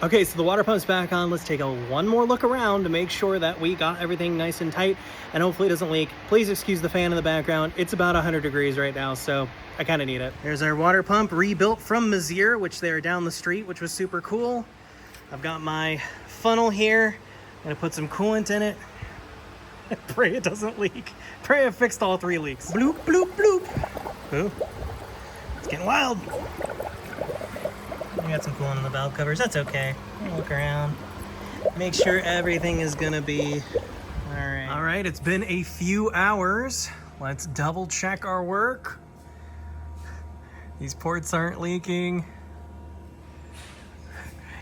Okay, so the water pump's back on. Let's take one more look around to make sure that we got everything nice and tight and hopefully it doesn't leak. Please excuse the fan in the background. It's about 100 degrees right now, so I kind of need it. There's our water pump rebuilt from Mazier, which they're down the street, which was super cool. I've got my funnel here. I'm gonna put some coolant in it. Pray it doesn't leak. Pray I fixed all 3 leaks. Bloop, bloop, bloop. Ooh, it's getting wild. We got some coolant in the valve covers. That's okay. We'll look around. Make sure everything is gonna be all right. All right, it's been a few hours. Let's double check our work. These ports aren't leaking.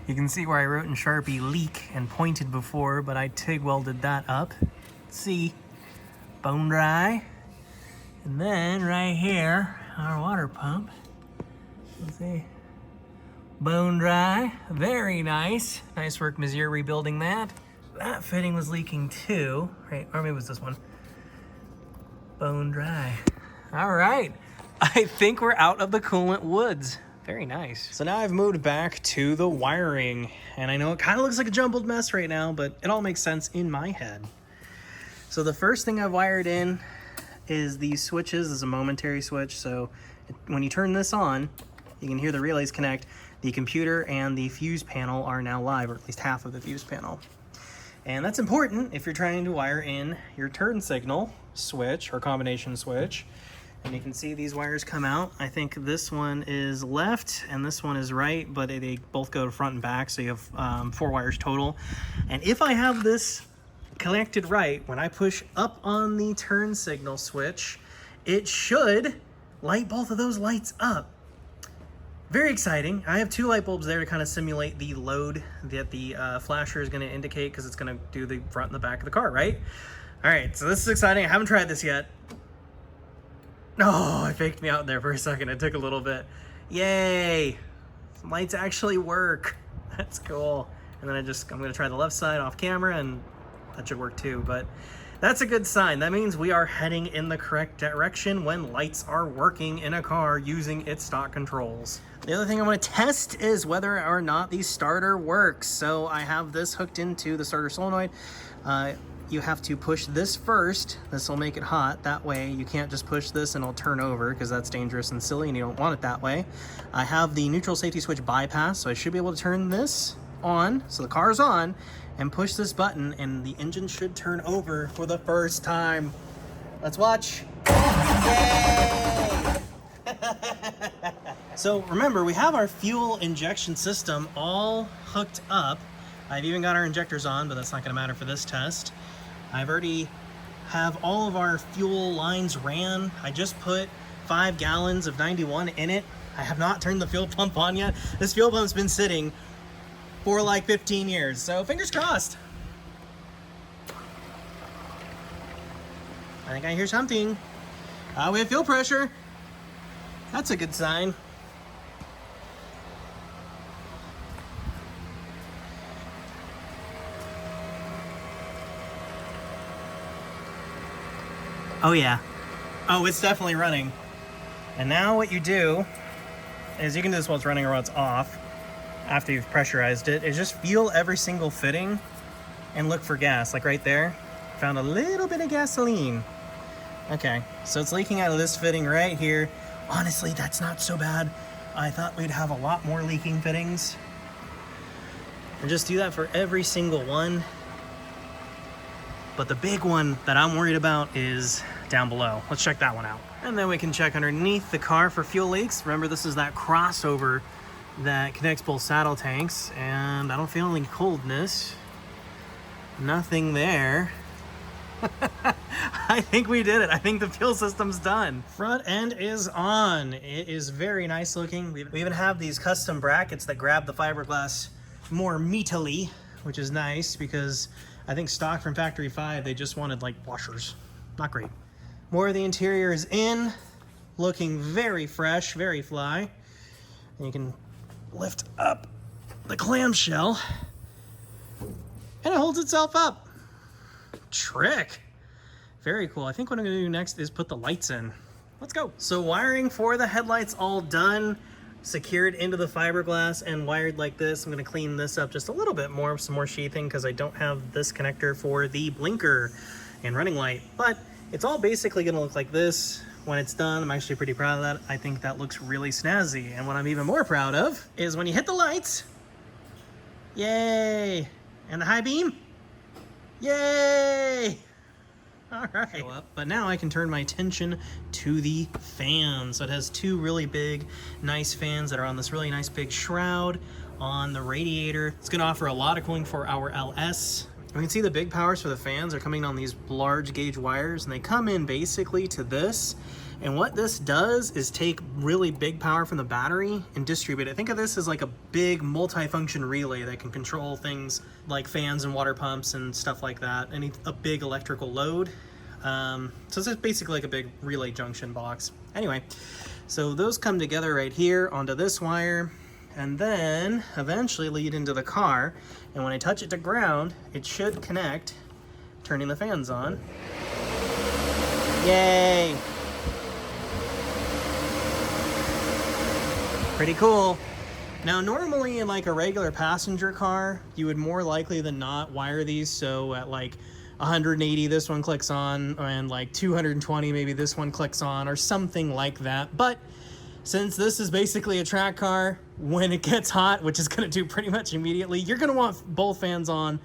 You can see where I wrote in Sharpie leak and pointed before, but I TIG welded that up. Let's see, bone dry. And then right here, our water pump. Let's see. Bone dry, very nice. Nice work, Mazier, rebuilding that. That fitting was leaking too, right? Or maybe it was this one. Bone dry. All right, I think we're out of the coolant woods. Very nice. So now I've moved back to the wiring, and I know it kind of looks like a jumbled mess right now, but it all makes sense in my head. So the first thing I've wired in is these switches. This is a momentary switch, so when you turn this on, you can hear the relays connect. The computer and the fuse panel are now live, or at least half of the fuse panel. And that's important if you're trying to wire in your turn signal switch or combination switch. And you can see these wires come out. I think this one is left and this one is right, but they both go to front and back, so you have 4 wires total. And if I have this connected right, when I push up on the turn signal switch, it should light both of those lights up. Very exciting. I have 2 light bulbs there to kind of simulate the load that the flasher is going to indicate, because it's going to do the front and the back of the car, right? All right, so this is exciting. I haven't tried this yet. Oh, I faked me out there for a second. It took a little bit. Yay! Some lights actually work. That's cool. And then I'm going to try the left side off camera, and that should work too. But that's a good sign. That means we are heading in the correct direction when lights are working in a car using its stock controls. The other thing I want to test is whether or not the starter works. So I have this hooked into the starter solenoid. You have to push this first. This will make it hot. That way you can't just push this and it'll turn over, because that's dangerous and silly and you don't want it that way. I have the neutral safety switch bypass, so I should be able to turn this on, so the car's on, and push this button and the engine should turn over for the first time. Let's watch. Yay! So remember, we have our fuel injection system all hooked up. I've even got our injectors on, but that's not gonna matter for this test. I've already have all of our fuel lines ran. I just put 5 gallons of 91 in it. I have not turned the fuel pump on yet. This fuel pump's been sitting for like 15 years, so fingers crossed. I think I hear something. We have fuel pressure. That's a good sign. Oh yeah. Oh, it's definitely running. And now what you do is, you can do this while it's running or while it's off, after you've pressurized it, is just feel every single fitting and look for gas. Like right there, found a little bit of gasoline. Okay, so it's leaking out of this fitting right here. Honestly, that's not so bad. I thought we'd have a lot more leaking fittings. And just do that for every single one. But the big one that I'm worried about is down below. Let's check that one out. And then we can check underneath the car for fuel leaks. Remember, this is that crossover that connects both saddle tanks, and I don't feel any coldness. Nothing there. I think we did it. I think the fuel system's done. Front end is on. It is very nice looking. We even have these custom brackets that grab the fiberglass more meatily, which is nice, because I think stock from Factory 5, they just wanted like washers. Not great. More of the interior is in, looking very fresh, very fly. And you can lift up the clamshell and it holds itself up. Trick. Very cool. I think what I'm gonna do next is put the lights in. Let's go. So wiring for the headlights all done. secured into the fiberglass and wired like this. I'm gonna clean this up just a little bit more with some more sheathing because I don't have this connector for the blinker and running light, but it's all basically gonna look like this when it's done. I'm actually pretty proud of that. I think that looks really snazzy. And what I'm even more proud of is when you hit the lights, yay, and the high beam, yay. All right, but now I can turn my attention to the fan. So it has two really big, nice fans that are on this really nice big shroud on the radiator. It's gonna offer a lot of cooling for our LS. We can see the big powers for the fans are coming on these large gauge wires, and they come in basically to this. And what this does is take really big power from the battery and distribute it. Think of this as like a big multi-function relay that can control things like fans and water pumps and stuff like that, and a big electrical load. So it's just basically like a big relay junction box. Anyway, so those come together right here onto this wire, and then eventually lead into the car. And when I touch it to ground, it should connect, turning the fans on. Yay! Pretty cool. Now, normally in like a regular passenger car, you would more likely than not wire these so at like 180 this one clicks on, and like 220 maybe this one clicks on, or something like that. But since this is basically a track car, when it gets hot, which is going to do pretty much immediately, you're going to want both fans on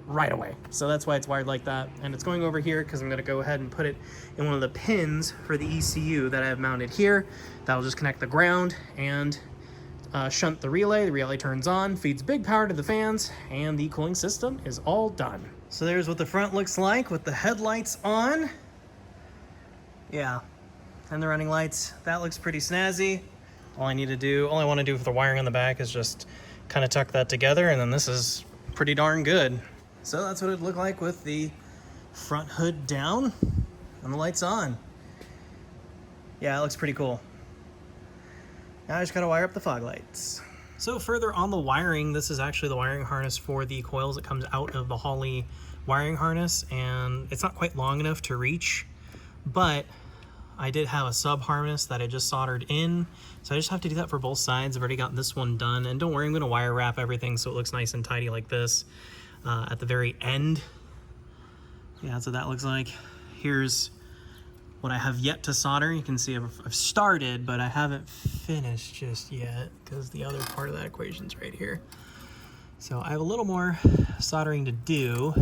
right away. So that's why it's wired like that. And it's going over here because I'm going to go ahead and put it in one of the pins for the ECU that I have mounted here. That'll just connect the ground and shunt the relay. The relay turns on, feeds big power to the fans, and the cooling system is all done. So there's what the front looks like with the headlights on. Yeah, and the running lights. That looks pretty snazzy. All I want to do for the wiring on the back is just kind of tuck that together, and then this is pretty darn good. So that's what it'd look like with the front hood down and the lights on. Yeah, it looks pretty cool. Now I just gotta wire up the fog lights. So further on the wiring, this is actually the wiring harness for the coils that comes out of the Holley wiring harness, and it's not quite long enough to reach, but I did have a sub harness that I just soldered in, so I just have to do that for both sides. I've already got this one done, and don't worry, I'm gonna wire wrap everything so it looks nice and tidy like this at the very end. Yeah, that's what that looks like. Here's what I have yet to solder. You can see I've started, but I haven't finished just yet because the other part of that equation's right here. So I have a little more soldering to do,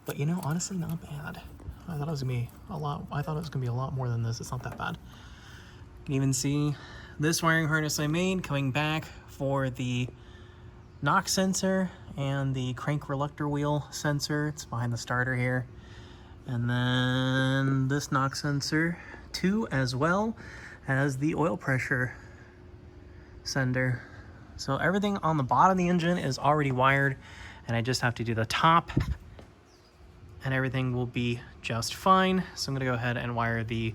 but you know, honestly, not bad. I thought it was gonna be a lot. I thought it was gonna be a lot more than this. It's not that bad. You can even see this wiring harness I made coming back for the knock sensor and the crank reluctor wheel sensor. It's behind the starter here. And then this knock sensor too, as well as the oil pressure sender. So everything on the bottom of the engine is already wired, and I just have to do the top, and everything will be just fine. So I'm gonna go ahead and wire the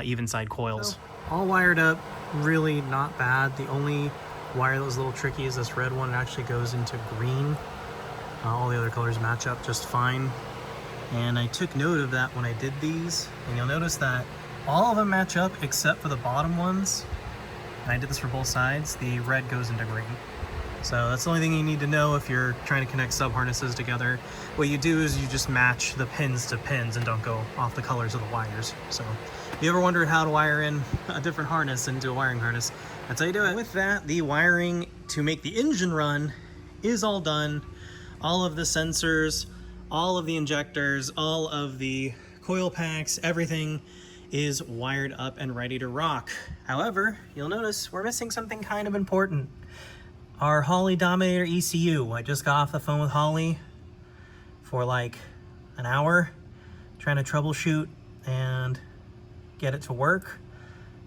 even side coils. So, all wired up, really not bad. The only wire that was a little tricky is this red one. It actually goes into green. All the other colors match up just fine. And I took note of that when I did these, and you'll notice that all of them match up except for the bottom ones. And I did this for both sides. The red goes into green. So that's the only thing you need to know if you're trying to connect sub harnesses together. What you do is you just match the pins to pins and don't go off the colors of the wires. So if you ever wondered how to wire in a different harness into a wiring harness, that's how you do it. With that, the wiring to make the engine run is all done. All of the sensors, all of the injectors, all of the coil packs, everything is wired up and ready to rock. However, you'll notice we're missing something kind of important. Our Holley Dominator ECU. I just got off the phone with Holley for like an hour trying to troubleshoot and get it to work,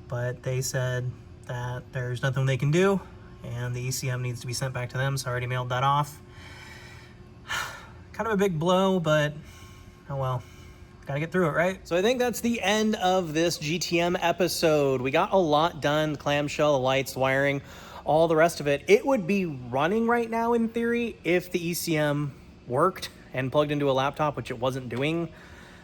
but they said that there's nothing they can do and the ECM needs to be sent back to them, so I already mailed that off. Kind of a big blow, but oh well, gotta get through it, right? So I think that's the end of this GTM episode. We got a lot done: clamshell, the lights, the wiring, all the rest of it. It would be running right now in theory if the ECM worked and plugged into a laptop, which it wasn't doing.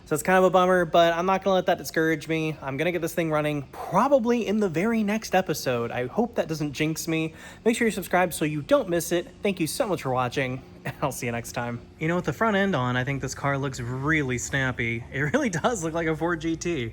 So it's kind of a bummer, but I'm not gonna let that discourage me. I'm gonna get this thing running probably in the very next episode. I hope that doesn't jinx me. Make sure you're subscribed so you don't miss it. Thank you so much for watching, and I'll see you next time. You know, with the front end on, I think this car looks really snappy. It really does look like a Ford GT.